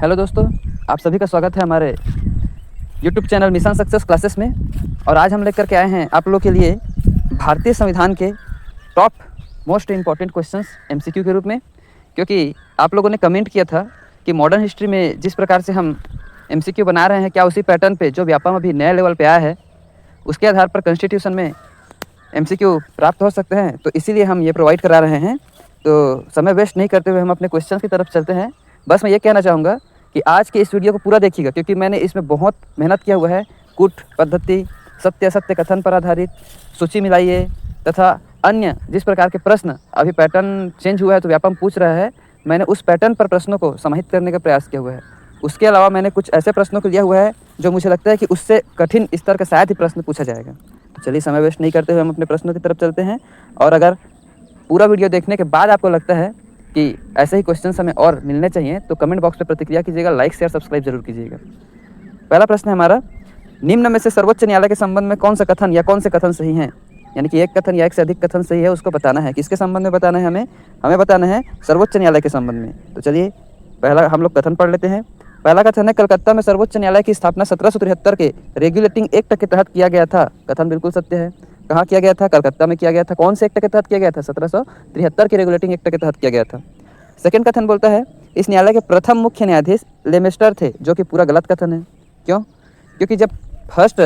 Hello दोस्तों, आप सभी का स्वागत है हमारे YouTube channel mission success classes में। और आज हम लेकर के आए हैं आप लोगों के लिए भारतीय संविधान के top most important questions MCQ के रूप में। क्योंकि आप लोगों ने कमेंट किया था कि मॉडर्न हिस्ट्री में जिस प्रकार से हम एमसीक्यू बना रहे हैं, क्या उसी पैटर्न पे जो व्यापम अभी नए लेवल पे आया है उसके आधार पर कॉन्स्टिट्यूशन में एमसीक्यू प्राप्त हो सकते हैं। तो इसीलिए हम ये प्रोवाइड करा रहे हैं। तो समय वेस्ट नहीं करते हुए हम अपने क्वेश्चन की तरफ चलते हैं। बस मैं ये कहना चाहूँगा कि आज के इस वीडियो को पूरा देखिएगा, क्योंकि मैंने इसमें बहुत मेहनत किया हुआ है। कूट पद्धति, सत्य असत्य कथन पर आधारित, सूची मिलाइए तथा अन्य जिस प्रकार के प्रश्न अभी पैटर्न चेंज हुआ है तो व्यापम पूछ रहा है, मैंने उस पैटर्न पर प्रश्नों को समाहित करने का प्रयास किया हुआ है। उसके अलावा मैंने कुछ ऐसे प्रश्नों को लिया हुआ है जो मुझे लगता है कि उससे कठिन स्तर का शायद ही प्रश्न पूछा जाएगा। तो चलिए समय वेस्ट नहीं करते हुए हम अपने प्रश्नों की तरफ चलते हैं। और अगर पूरा वीडियो देखने के बाद आपको लगता है कि ऐसे ही क्वेश्चंस हमें और मिलने चाहिए तो कमेंट बॉक्स में प्रतिक्रिया कीजिएगा, लाइक शेयर सब्सक्राइब जरूर कीजिएगा। पहला प्रश्न है हमारा, निम्न में से सर्वोच्च न्यायालय के संबंध में कौन सा कथन या कौन से कथन सही हैं? यानी कि एक कथन या एक से अधिक कथन सही है, उसको बताना है। किसके संबंध में बताना है? हमें बताना है सर्वोच्च न्यायालय के संबंध में। तो चलिए पहला हम लोग कथन पढ़ लेते हैं। पहला कथन है, कलकत्ता में सर्वोच्च न्यायालय की स्थापना 1773 के रेगुलेटिंग एक्ट के तहत किया गया था। कथन बिल्कुल सत्य है। कहाँ किया गया था? कलकत्ता में किया गया था। कौन से एक्ट के तहत किया गया था? 1773 के रेगुलेटिंग एक्ट के तहत किया गया था। सेकंड कथन बोलता है, इस न्यायालय के प्रथम मुख्य न्यायाधीश लेमेस्टर थे, जो कि पूरा गलत कथन है। क्यों? क्योंकि जब फर्स्ट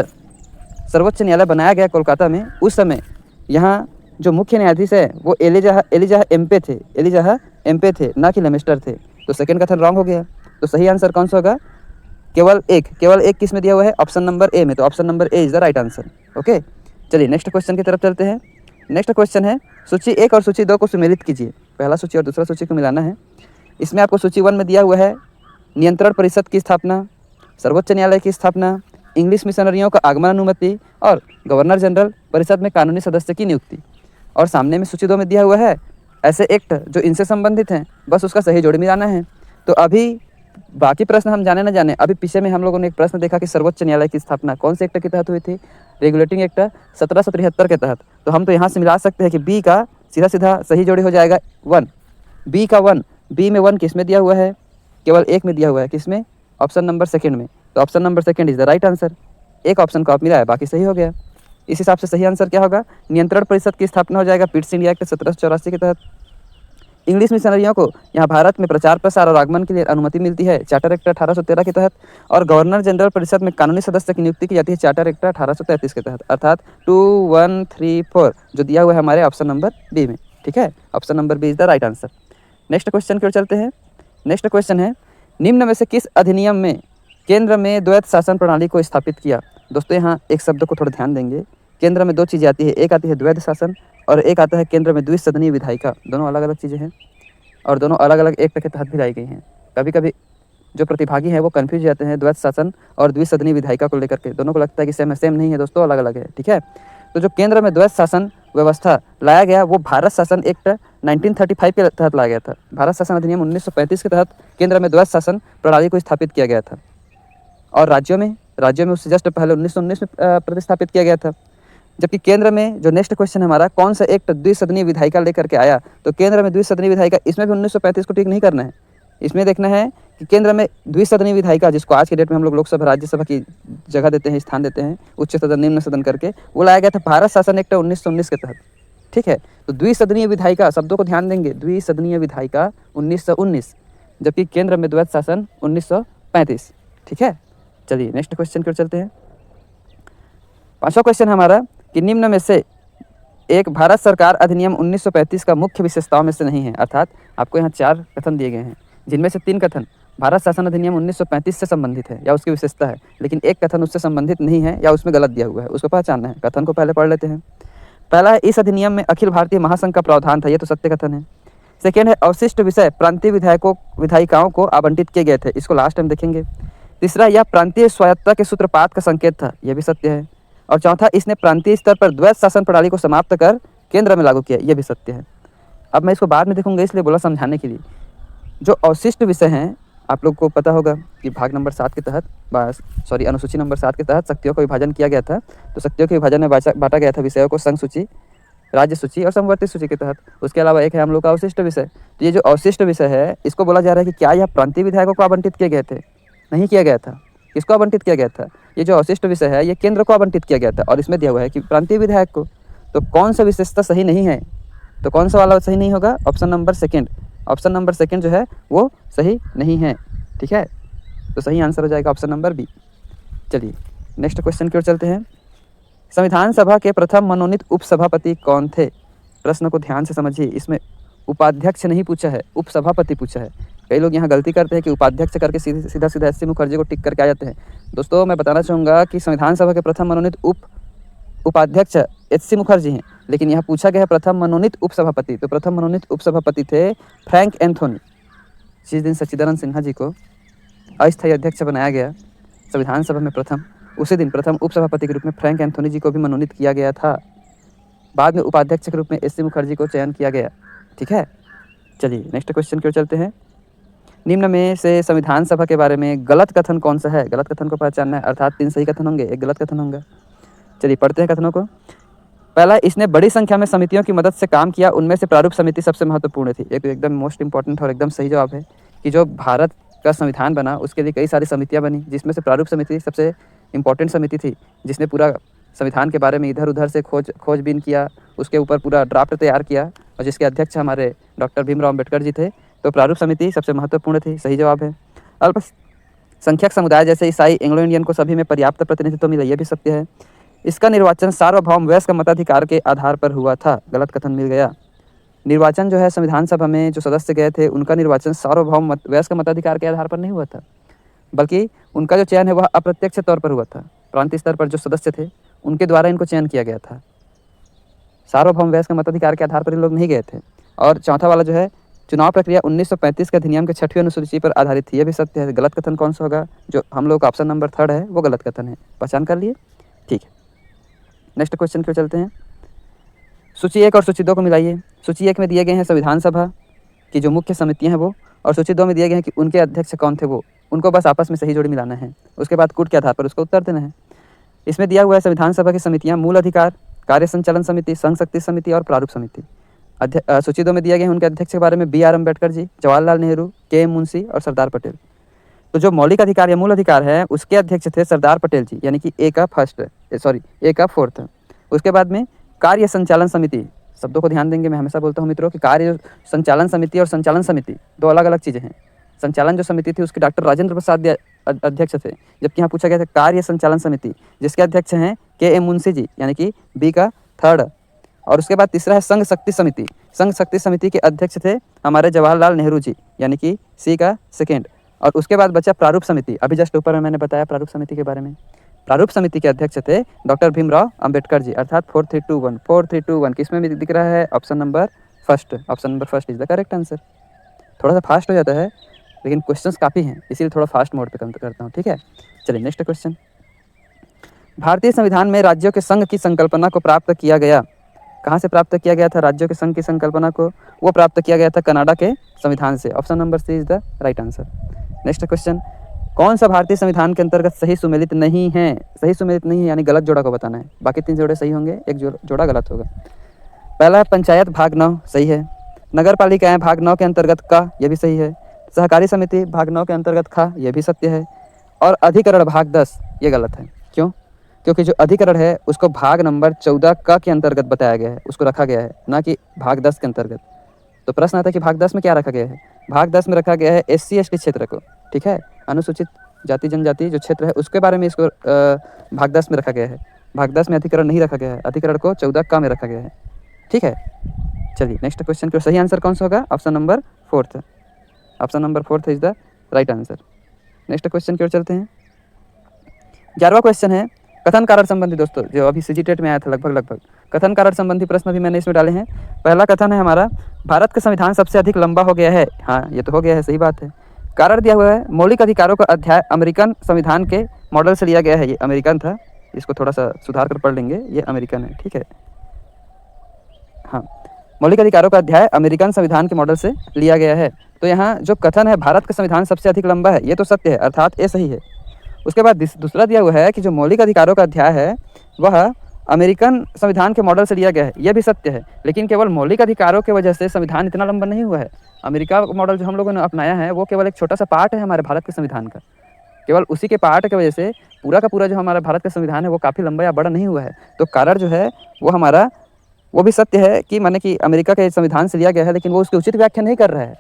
सर्वोच्च न्यायालय बनाया गया कोलकाता में, उस समय यहाँ जो मुख्य न्यायाधीश है वो एलिजाह एम्पे थे, ना कि लेमेस्टर थे। तो सेकंड कथन रॉन्ग हो गया। तो सही आंसर कौन सा होगा? केवल एक किस में दिया हुआ है? ऑप्शन नंबर ए में। तो option number A is the right answer. Okay, चलिए नेक्स्ट क्वेश्चन की तरफ चलते हैं। नेक्स्ट क्वेश्चन है, सूची 1 और सूची 2 को सुमेलित कीजिए। पहला सूची और दूसरा सूची को मिलाना है। इसमें आपको सूची 1 में दिया हुआ है नियंत्रण परिषद की स्थापना, सर्वोच्च न्यायालय की स्थापना, इंग्लिश मिशनरियों का आगमन अनुमति और गवर्नर जनरल परिषद में कानूनी सदस्य की नियुक्ति। और सामने में सूची 2 में दिया हुआ है ऐसे एक्ट जो इनसे संबंधित हैं, बस उसका सही जोड़ मिलाना है। तो अभी बाकी प्रश्न हम जाने न जाने, अभी पीछे में हम लोगों ने एक प्रश्न देखा कि सर्वोच्च न्यायालय की स्थापना कौन से एक्ट के तहत हुई थी? रेगुलेटिंग एक्ट 1773 के तहत। तो हम तो यहाँ से मिला सकते हैं कि बी का सीधा सीधा सही जोड़ी हो जाएगा 1। बी का 1, बी में 1 किस में दिया हुआ है? केवल एक में दिया हुआ है। किस में? ऑप्शन नंबर सेकंड में। तो option number second is the right answer. एक ऑप्शन को आप मिला है, बाकी सही हो गया। इस हिसाब से सही आंसर क्या होगा? नियंत्रण परिषद की स्थापना हो जाएगा पिट्स इंडिया एक्ट 1784 के तहत। इंग्लिश मिशनरियों को यहाँ भारत में प्रचार प्रसार और आगमन के लिए अनुमति मिलती है चार्टर एक्ट 1813 के तहत। और गवर्नर जनरल परिषद में कानूनी सदस्य की नियुक्ति की जाती है चार्टर एक्ट 1833 के तहत। अर्थात 2, 1, 3, 4 जो दिया हुआ है हमारे ऑप्शन नंबर बी में। ठीक है, option number B is the right answer. Next question की ओर चलते हैं। नेक्स्ट क्वेश्चन है, निम्न में से किस अधिनियम में केंद्र में द्वैत शासन प्रणाली को स्थापित किया? दोस्तों यहाँ एक शब्द को थोड़ा ध्यान देंगे। केंद्र में दो चीज़ें आती है, एक आती है द्वैत शासन और एक आता है केंद्र में द्विसदनीय विधायिका। दोनों अलग अलग चीज़ें हैं और दोनों अलग अलग एक्ट के तहत भी लाई गई हैं। कभी कभी जो प्रतिभागी हैं वो कन्फ्यूज जाते हैं द्वैत शासन और द्विसदनीय विधायिका को लेकर के। दोनों को लगता है कि सेम है, सेम नहीं है दोस्तों, अलग अलग है। ठीक है, तो जो केंद्र में द्वैत शासन व्यवस्था लाया गया वो भारत शासन एक्ट 1935 के तहत लाया गया था। भारत शासन अधिनियम 1935 के तहत केंद्र में द्वैत शासन प्रणाली को स्थापित किया गया था। और राज्यों में उससे जस्ट पहले 1919 में प्रतिस्थापित किया गया था। जबकि केंद्र में जो नेक्स्ट क्वेश्चन हमारा, कौन सा एक्ट द्विसदनीय विधायिका लेकर के आया? तो केंद्र में द्विसदनीय विधायिका, इसमें भी 1935 को टिक नहीं करना है। इसमें देखना है कि केंद्र में द्विसदनीय विधायिका, जिसको आज के डेट में हम लोग लोकसभा राज्यसभा की जगह देते हैं, स्थान देते हैं, उच्च सदन निम्न सदन करके, वो लाया गया था भारत शासन एक्ट 1919 के तहत। ठीक है, तो द्विसदनीय विधायिका शब्दों को ध्यान देंगे, द्विसदनीय विधायिका 1919, जबकि केंद्र में द्वैत शासन 1935। ठीक है, चलिए नेक्स्ट क्वेश्चन की ओर चलते हैं। पांचवा क्वेश्चन हमारा कि निम्न में से एक भारत सरकार अधिनियम 1935 का मुख्य विशेषताओं में से नहीं है। अर्थात आपको यहाँ 4 कथन दिए गए हैं, जिनमें से 3 कथन भारत शासन अधिनियम 1935 से संबंधित है या उसकी विशेषता है, लेकिन एक कथन उससे संबंधित नहीं है या उसमें गलत दिया हुआ है। उसको पहचानना है। कथन को पहले पढ़ लेते हैं। पहला है, इस अधिनियम में अखिल भारतीय महासंघ का प्रावधान था। ये तो सत्य कथन है। सेकेंड है, अवशिष्ट विषय प्रांतीय विधायिकाओं को आवंटित किए गए थे। इसको लास्ट टाइम देखेंगे। तीसरा, यह प्रांतीय स्वायत्तता के सूत्रपात का संकेत था। यह भी सत्य है। और चौथा, इसने प्रांतीय स्तर पर द्वैत शासन प्रणाली को समाप्त कर केंद्र में लागू किया। यह भी सत्य है। अब मैं इसको बाद में देखूंगा, इसलिए बोला समझाने के लिए। जो अवशिष्ट विषय हैं, आप लोग को पता होगा कि भाग नंबर 7 के तहत अनुसूची नंबर 7 के तहत शक्तियों का विभाजन किया गया था। तो शक्तियों के विभाजन में बांटा गया था विषयों को संघ सूची राज्य सूची और समवर्ती सूची के तहत। उसके अलावा एक है हम लोग का अवशिष्ट विषय। तो ये जो अवशिष्ट विषय है इसको बोला जा रहा है कि क्या यह प्रांतीय विधायकों को आवंटित किए गए थे? नहीं किया गया था। किसको आवंटित किया गया था? ये जो अवशिष्ट विषय है ये केंद्र को आवंटित किया गया था और इसमें दिया हुआ है कि प्रांतीय विधायक को। तो कौन सा विशेषता सही नहीं है? तो कौन सा वाला सही नहीं होगा? Option number second. Option number second जो है वो सही नहीं है। ठीक है, तो सही आंसर हो जाएगा ऑप्शन नंबर बी। चलिए नेक्स्ट क्वेश्चन की ओर चलते हैं। संविधान सभा के प्रथम मनोनीत उपसभापति कौन थे? प्रश्न को ध्यान से समझिए, इसमें उपाध्यक्ष नहीं पूछा है, उपसभापति पूछा है। कई लोग यहाँ गलती करते हैं कि उपाध्यक्ष करके सीधा सीधा एस सी मुखर्जी को टिक करके आ जाते हैं। दोस्तों मैं बताना चाहूँगा कि संविधान सभा के प्रथम मनोनीत उपाध्यक्ष एच सी मुखर्जी हैं, लेकिन यहाँ पूछा गया है प्रथम मनोनीत उपसभापति। तो प्रथम मनोनीत उपसभापति थे फ्रैंक एंथोनी। जिस दिन सच्चिदानंद सिन्हा जी को अस्थायी अध्यक्ष बनाया गया संविधान सभा में प्रथम, उसी दिन प्रथम उपसभापति के रूप में फ्रैंक एंथोनी जी को भी मनोनीत किया गया था। बाद में उपाध्यक्ष के रूप में एस सी मुखर्जी को चयन किया गया। ठीक है, चलिए नेक्स्ट क्वेश्चन की ओर चलते हैं। निम्न में से संविधान सभा के बारे में गलत कथन कौन सा है? गलत कथन को पहचानना है, अर्थात 3 सही कथन होंगे, 1 गलत कथन होगा। चलिए पढ़ते हैं कथनों को। पहला, इसने बड़ी संख्या में समितियों की मदद से काम किया, उनमें से प्रारूप समिति सबसे महत्वपूर्ण थी। ये तो एकदम मोस्ट इंपॉर्टेंट और एकदम सही जवाब है कि जो भारत का संविधान बना उसके लिए कई सारी समितियां बनी, जिसमें से प्रारूप समिति सबसे इम्पोर्टेंट समिति थी, जिसने पूरा संविधान के बारे में इधर उधर से खोजबीन किया, उसके ऊपर पूरा ड्राफ्ट तैयार किया और जिसके अध्यक्ष हमारे डॉक्टर भीमराव अम्बेडकर जी थे। तो प्रारूप समिति सबसे महत्वपूर्ण थी, सही जवाब है। अल्पसंख्यक समुदाय जैसे ईसाई, एंग्लो इंडियन को सभी में पर्याप्त प्रतिनिधित्व मिला, यह भी सत्य है। इसका निर्वाचन सार्वभौम वयस्क मताधिकार के आधार पर हुआ था, गलत कथन मिल गया। निर्वाचन जो है संविधान सभा में जो सदस्य गए थे उनका निर्वाचन सार्वभौम वयस्क मताधिकार के आधार पर नहीं हुआ था, बल्कि उनका जो चयन है वह अप्रत्यक्ष तौर पर हुआ था। प्रांतीय स्तर पर जो सदस्य थे उनके द्वारा इनको चयन किया गया था। सार्वभौम वयस्क मताधिकार के आधार पर ये लोग नहीं गए थे। और चौथा वाला जो है चुनाव प्रक्रिया 1935 के अधिनियम के 6वीं अनुसूची पर आधारित थी, यह भी सत्य है। गलत कथन कौन सा होगा? जो हम लोग का ऑप्शन नंबर 3 है वो गलत कथन है, पहचान कर लिए। ठीक है, नेक्स्ट क्वेश्चन की ओर चलते हैं। सूची 1 और सूची 2 को मिलाइए। सूची 1 में दिए गए हैं संविधान सभा की जो मुख्य समितियां हैं वो, और सूची 2 में दिए गए हैं कि उनके अध्यक्ष कौन थे वो। उनको बस आपस में सही जोड़ी मिलाना है, उसके बाद कूट के आधार पर उसका उत्तर देना है। इसमें दिया हुआ है संविधान सभा की समितियां मूल अधिकार, कार्य संचालन समिति, संघ शक्ति समिति और प्रारूप समिति। सूची 2 में दिया गया है उनके अध्यक्ष के बारे में बी आर अम्बेडकर जी, जवाहरलाल नेहरू, के एम मुंशी और सरदार पटेल। तो जो मौलिक अधिकार या मूल अधिकार है उसके अध्यक्ष थे सरदार पटेल जी, यानी कि ए का फोर्थ। उसके बाद में कार्य संचालन समिति, शब्दों को ध्यान देंगे, मैं हमेशा बोलता हूँ मित्रों कि कार्य संचालन समिति और संचालन समिति 2 अलग अलग चीज़ें हैं। संचालन जो समिति थी उसके डॉक्टर राजेंद्र प्रसाद अध्यक्ष थे, जबकि यहाँ पूछा गया था कार्य संचालन समिति जिसके अध्यक्ष हैं के एम मुंशी जी, यानी कि बी का 3rd। और उसके बाद तीसरा है संघ शक्ति समिति। संघ शक्ति समिति के अध्यक्ष थे हमारे जवाहरलाल नेहरू जी, यानी कि सी का 2nd। और उसके बाद बचा प्रारूप समिति। अभी जस्ट ऊपर में मैंने बताया प्रारूप समिति के बारे में। प्रारूप समिति के अध्यक्ष थे डॉक्टर भीमराव अम्बेडकर जी, अर्थात 4321 किसमें भी दिख रहा है? Option number 1। Option number 1 is the correct answer. थोड़ा सा फास्ट हो जाता है लेकिन क्वेश्चंस काफ़ी हैं, इसीलिए थोड़ा फास्ट मोड पे करता हूँ। ठीक है, चलिए नेक्स्ट क्वेश्चन। भारतीय संविधान में राज्यों के संघ की संकल्पना को प्राप्त किया गया। कहाँ से प्राप्त किया गया था राज्यों के संघ की संकल्पना को? वो प्राप्त किया गया था कनाडा के संविधान से। Option number C is the right answer. Next question, कौन सा भारतीय संविधान के अंतर्गत सही सुमेलित नहीं है? सही सुमेलित नहीं है यानी गलत जोड़ा को बताना है। बाकी 3 जोड़े सही होंगे, 1 जोड़ा गलत होगा। पहला पंचायत भाग 9 सही है। नगर पालिकाएँ भाग 9 के अंतर्गत का, यह भी सही है। सहकारी समिति भाग 9 के अंतर्गत खा, यह भी सत्य है। और अधिकरण भाग 10 ये गलत है। क्यों? क्योंकि जो अधिकरण है उसको भाग नंबर 14 क के अंतर्गत बताया गया है, उसको रखा गया है, ना कि भाग 10 के अंतर्गत। तो प्रश्न आता है कि भाग 10 में क्या रखा गया है? भाग 10 में रखा गया है SC ST क्षेत्र को। ठीक है, अनुसूचित जाति जनजाति जो क्षेत्र है उसके बारे में इसको भाग 10 में रखा गया है। भाग 10 में अधिकरण नहीं रखा गया है, अधिकरण को 14 क में रखा गया है। ठीक है, चलिए नेक्स्ट क्वेश्चन का सही आंसर कौन सा होगा? Option number 4। Option number 4 is the right answer. Next question की ओर चलते हैं। 11वां क्वेश्चन है कथन कारण संबंधी। दोस्तों जो अभी CGTET में आया था लगभग कथन कारण संबंधी प्रश्न भी मैंने इसमें डाले हैं। पहला कथन है हमारा, भारत का संविधान सबसे अधिक लंबा हो गया है। हाँ, ये तो हो गया है, सही बात है। कारण दिया हुआ है, मौलिक अधिकारों का अध्याय अमेरिकन संविधान के मॉडल से लिया गया है। ये अमेरिकन था, इसको थोड़ा सा सुधार कर पढ़ लेंगे, ये अमेरिकन है। ठीक है, हाँ, मौलिक अधिकारों का अध्याय अमेरिकन संविधान के मॉडल से लिया गया है। तो यहाँ जो कथन है भारत का संविधान सबसे अधिक लंबा है, ये तो सत्य है, अर्थात ये सही है। उसके बाद दूसरा दिया हुआ है कि जो मौलिक अधिकारों का अध्याय है वह अमेरिकन संविधान के मॉडल से लिया गया है, यह भी सत्य है, लेकिन केवल मौलिक अधिकारों की वजह से संविधान इतना लंबा नहीं हुआ है। अमेरिका मॉडल जो हम लोगों ने अपनाया है वो केवल एक छोटा सा पार्ट है हमारे भारत के संविधान का। केवल उसी के पार्ट की वजह से पूरा का पूरा जो हमारा भारत का संविधान है वो काफ़ी लंबा या बड़ा नहीं हुआ है। तो कारण जो है वो हमारा वो भी सत्य है कि माने कि अमेरिका के संविधान से लिया गया है, लेकिन वो उसकी उचित व्याख्या नहीं कर रहा है।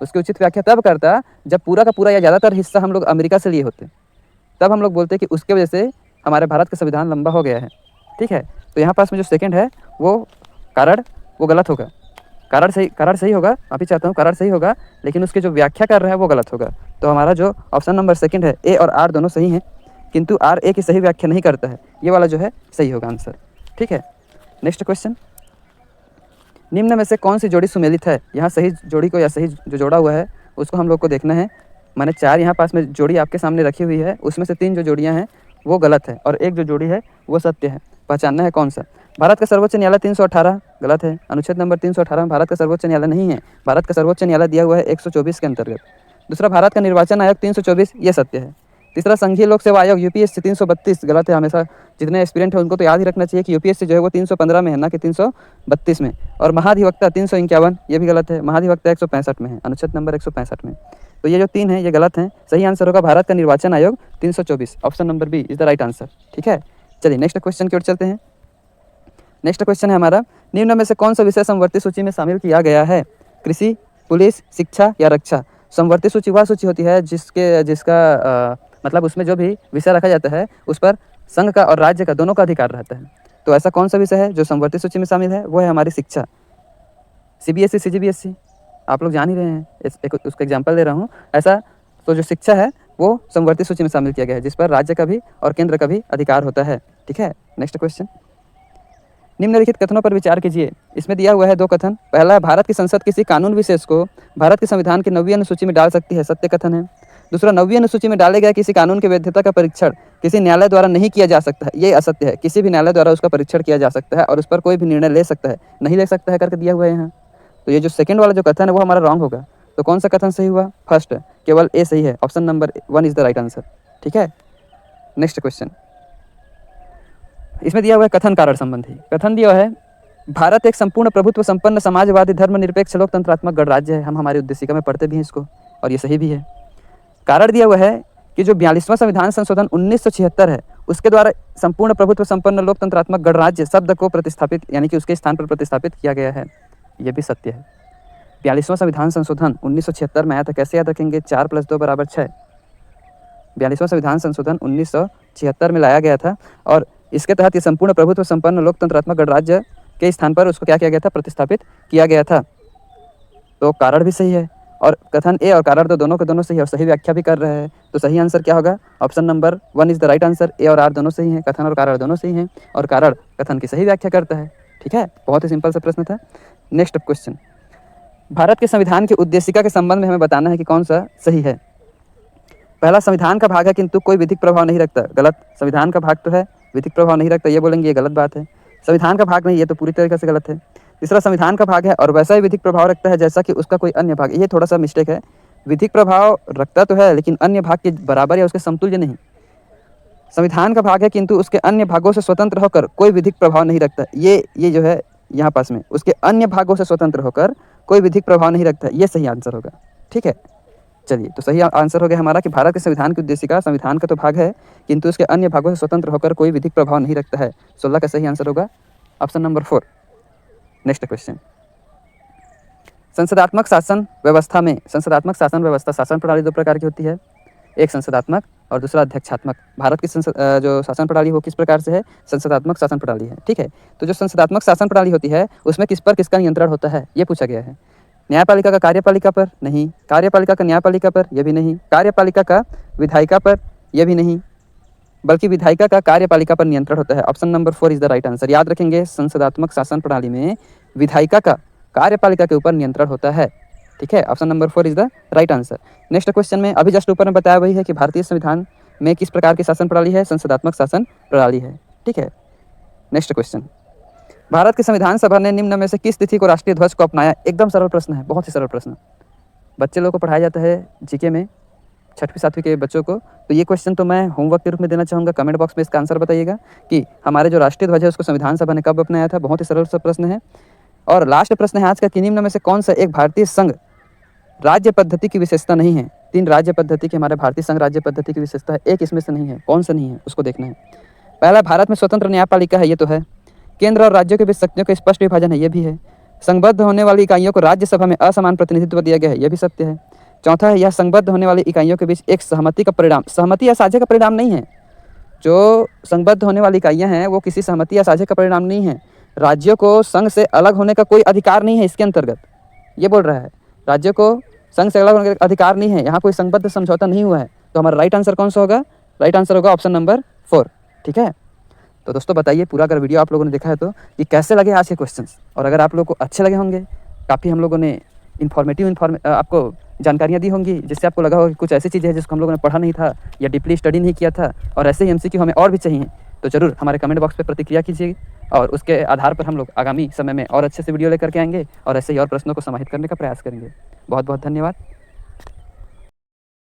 उसकी उचित व्याख्या तब करता जब पूरा का पूरा या ज़्यादातर हिस्सा हम लोग अमेरिका से लिए होते, तब हम लोग बोलते कि उसके वजह से हमारे भारत का संविधान लंबा हो गया है। ठीक है, तो यहाँ पास में जो सेकंड है वो कारण वो गलत होगा। कारण सही होगा, माफी चाहता हूँ, कारण सही होगा, लेकिन उसकी जो व्याख्या कर रहा है वो गलत होगा। तो हमारा जो ऑप्शन नंबर सेकंड है ए और आर दोनों सही हैं, किंतु आर ए की सही व्याख्या नहीं करता है, ये वाला जो है सही होगा आंसर। ठीक है, नेक्स्ट क्वेश्चन, निम्न में से कौन सी जोड़ी सुमेलित है? यहाँ सही जोड़ी को या सही जो जोड़ा हुआ है उसको हम लोग को देखना है। मैंने 4 यहाँ पास में जोड़ी आपके सामने रखी हुई है, उसमें से 3 जो जोड़ियाँ हैं वो गलत है और एक जो जोड़ी है वो सत्य है। पहचानना है कौन सा। भारत का सर्वोच्च न्यायालय 318 गलत है। अनुच्छेद नंबर 318 में भारत का सर्वोच्च न्यायालय नहीं है। भारत का सर्वोच्च न्यायालय दिया हुआ है 124 के अंतर्गत। दूसरा, भारत का निर्वाचन आयोग 324, ये सत्य है। तीसरा, संघीय लोक सेवा आयोग यूपीएससी 332 गलत है। हमेशा जितने एस्पिरेंट है उनको तो याद ही रखना चाहिए कि यूपीएससी जो है वो 315 में है, ना कि 332 में। और महाधिवक्ता 351, ये भी गलत है। महाधिवक्ता 165 में है, अनुच्छेद नंबर 165 में। तो ये जो 3 है ये गलत है। सही आंसर होगा भारत का निर्वाचन आयोग 324, option number B is the right answer. ठीक है, चलिए नेक्स्ट क्वेश्चन की ओर चलते हैं। नेक्स्ट क्वेश्चन है हमारा, निम्न में से कौन सा विषय समवर्ती सूची में शामिल किया गया है? कृषि, पुलिस, शिक्षा या रक्षा? समवर्ती सूची वह सूची होती है जिसका मतलब उसमें जो भी विषय रखा जाता है उस पर संघ का और राज्य का दोनों का अधिकार रहता है। तो ऐसा कौन सा विषय है जो समवर्ती सूची में शामिल है? वो है हमारी शिक्षा। सीबीएसई, सीजीबीएसई आप लोग जान ही रहे हैं, उसका एग्जाम्पल दे रहा हूँ। ऐसा तो जो शिक्षा है वो समवर्ती सूची में शामिल किया गया है, जिस पर राज्य का भी और केंद्र का भी अधिकार होता है। ठीक है, नेक्स्ट क्वेश्चन, निम्नलिखित कथनों पर विचार कीजिए। इसमें दिया हुआ है 2 कथन। पहला है, भारत की संसद किसी कानून विशेष को भारत के संविधान की 9वीं अनुसूची में डाल सकती है, सत्य कथन है। दूसरा, 9वीं अनुसूची में डाले गए किसी कानून की वैधता का परीक्षण किसी न्यायालय द्वारा नहीं किया जा सकता है, ये असत्य है। किसी भी न्यायालय द्वारा उसका परीक्षण किया जा सकता है और उस पर कोई भी निर्णय ले सकता है, नहीं ले सकता है करके दिया हुआ है यहाँ। तो ये जो सेकंड वाला जो कथन है वो हमारा रॉन्ग होगा। तो कौन सा कथन सही हुआ? फर्स्ट, केवल ए सही है, option number 1 is the right answer. ठीक है, नेक्स्ट क्वेश्चन, इसमें दिया हुआ है कथन कारण संबंधी। कथन दिया है, भारत एक संपूर्ण प्रभुत्व संपन्न समाजवादी धर्मनिरपेक्ष लोकतंत्रात्मक गणराज्य है। हम हमारी उद्देशिका में पढ़ते भी हैं इसको, और ये सही भी है। कारण दिया हुआ है कि जो 42वां संविधान संशोधन 1976 है उसके द्वारा संपूर्ण प्रभुत्व संपन्न लोकतंत्रात्मक गणराज्य शब्द को प्रतिस्थापित यानी कि उसके स्थान पर प्रतिस्थापित किया गया है, ये भी सत्य है। 42वां संविधान संशोधन 1976 में आया था, कैसे याद रखेंगे? 4 + 2 = 6। 42वां संविधान संशोधन 1976 में लाया गया था और इसके तहत ये संपूर्ण प्रभुत्व संपन्न लोकतंत्रात्मक गणराज्य के स्थान पर उसको क्या किया गया था? प्रतिस्थापित किया गया था। तो कारण भी सही है और कथन ए और कारण तो दोनों के दोनों सही है और सही व्याख्या भी कर रहे हैं। तो सही आंसर क्या होगा? Option number 1 is the right answer. A और आर दोनों सही हैं, कथन और कारण दोनों सही हैं और कारण कथन की सही व्याख्या करता है। ठीक है, बहुत ही सिंपल सा प्रश्न था। नेक्स्ट क्वेश्चन, भारत के संविधान की उद्देशिका के संबंध में हमें बताना है कि कौन सा सही है। पहला, संविधान का भाग है किंतु कोई विधिक प्रभाव नहीं रखता, गलत। संविधान का भाग तो है, विधिक प्रभाव नहीं रखता, ये बोलेंगे ये गलत बात है। संविधान का भाग नहीं, ये तो पूरी तरीके से गलत है। तीसरा, संविधान का भाग है और वैसा ही विधिक प्रभाव रखता है जैसा कि उसका कोई अन्य भाग, ये थोड़ा सा मिस्टेक है। विधिक प्रभाव रखता तो है लेकिन अन्य भाग के बराबर या उसके समतुल्य नहीं। संविधान का भाग है किंतु उसके अन्य भागों से स्वतंत्र होकर कोई विधिक प्रभाव नहीं रखता, ये जो है यहाँ पास में उसके अन्य भागों से स्वतंत्र होकर कोई विधिक प्रभाव नहीं रखता, ये सही आंसर होगा। ठीक है, चलिए, तो सही आंसर हो गया हमारा कि भारत के संविधान की उद्देशिका संविधान का तो भाग है किंतु उसके अन्य भागों से स्वतंत्र होकर कोई विधिक प्रभाव नहीं रखता है। 16 का सही आंसर होगा ऑप्शन नंबर 4। नेक्स्ट क्वेश्चन, संसदात्मक शासन व्यवस्था में संसदात्मक शासन व्यवस्था शासन प्रणाली 2 प्रकार की होती है, एक संसदात्मक और दूसरा अध्यक्षात्मक। भारत की जो शासन प्रणाली वो किस प्रकार से है? संसदात्मक शासन प्रणाली है। ठीक है, तो जो संसदात्मक शासन प्रणाली होती है उसमें किस पर किसका नियंत्रण होता है ये पूछा गया है। न्यायपालिका का कार्यपालिका पर? नहीं। कार्यपालिका का न्यायपालिका पर? यह भी नहीं। कार्यपालिका का विधायिका पर? यह भी नहीं, बल्कि विधायिका का कार्यपालिका पर नियंत्रण होता है। Option number 4 is the right answer. याद रखेंगे, संसदात्मक शासन प्रणाली में विधायिका का कार्यपालिका के ऊपर नियंत्रण होता है। ठीक है, option number 4 is the right answer. Next question में अभी जस्ट ऊपर में बताया वही है कि भारतीय संविधान में किस प्रकार की शासन प्रणाली है? संसदात्मक शासन प्रणाली है। ठीक है, नेक्स्ट क्वेश्चन, भारत की संविधान सभा ने निम्न में से किस तिथि को राष्ट्रीय ध्वज को अपनाया? एकदम सरल प्रश्न है, बहुत ही सरल प्रश्न, बच्चे लोग को पढ़ाया जाता है जीके में। छठवीं सातवीं के बच्चों को। तो ये क्वेश्चन तो मैं होमवर्क के रूप में देना चाहूँगा। कमेंट बॉक्स में इसका आंसर बताइएगा कि हमारे जो राष्ट्रीय ध्वज है उसको संविधान सभा ने कब अपनाया था। बहुत ही सरल सा प्रश्न है। और लास्ट प्रश्न है आज का कि निम्न में से कौन सा एक भारतीय संघ राज्य पद्धति की विशेषता नहीं है। 3 राज्य पद्धति की हमारे भारतीय संघ राज्य पद्धति की विशेषता है, एक इसमें से नहीं है। कौन सा नहीं है उसको देखना है। पहला, भारत में स्वतंत्र न्यायपालिका है, ये तो है। केंद्र और राज्यों के बीच शक्तियों का स्पष्ट विभाजन है, ये भी है। संघबद्ध होने वाली इकाइयों को राज्यसभा में असमान प्रतिनिधित्व दिया गया है, यह भी सत्य है। चौथा है, यह संघबद्ध होने वाली इकाइयों के बीच एक सहमति का परिणाम, सहमति या साझे का परिणाम नहीं है। जो संघबद्ध होने वाली इकाइयां हैं वो किसी सहमति या साझे का परिणाम नहीं है। राज्यों को संघ से अलग होने का कोई अधिकार नहीं है इसके अंतर्गत, ये बोल रहा है। राज्यों को संघ से अलग होने का अधिकार नहीं है, यहाँ कोई संघबद्ध समझौता नहीं हुआ है। तो हमारा राइट आंसर कौन सा होगा? राइट आंसर होगा ऑप्शन नंबर 4। ठीक है, तो दोस्तों बताइए पूरा अगर वीडियो आप लोगों ने देखा है तो कि कैसे लगे आज के क्वेश्चंस। और अगर आप लोगों को अच्छे लगे होंगे, काफ़ी हम लोगों ने इन्फॉर्मेटिव आपको जानकारियाँ दी होंगी, जिससे आपको लगा होगा कि कुछ ऐसी चीज़ें हैं जिसको हम लोगों ने पढ़ा नहीं था या डीपली स्टडी नहीं किया था, और ऐसे ही MCQ हमें और भी चाहिए, तो ज़रूर हमारे कमेंट बॉक्स पे प्रतिक्रिया कीजिए। और उसके आधार पर हम लोग आगामी समय में और अच्छे से वीडियो लेकर के आएंगे और ऐसे ही और प्रश्नों को समाहित करने का प्रयास करेंगे। बहुत बहुत धन्यवाद।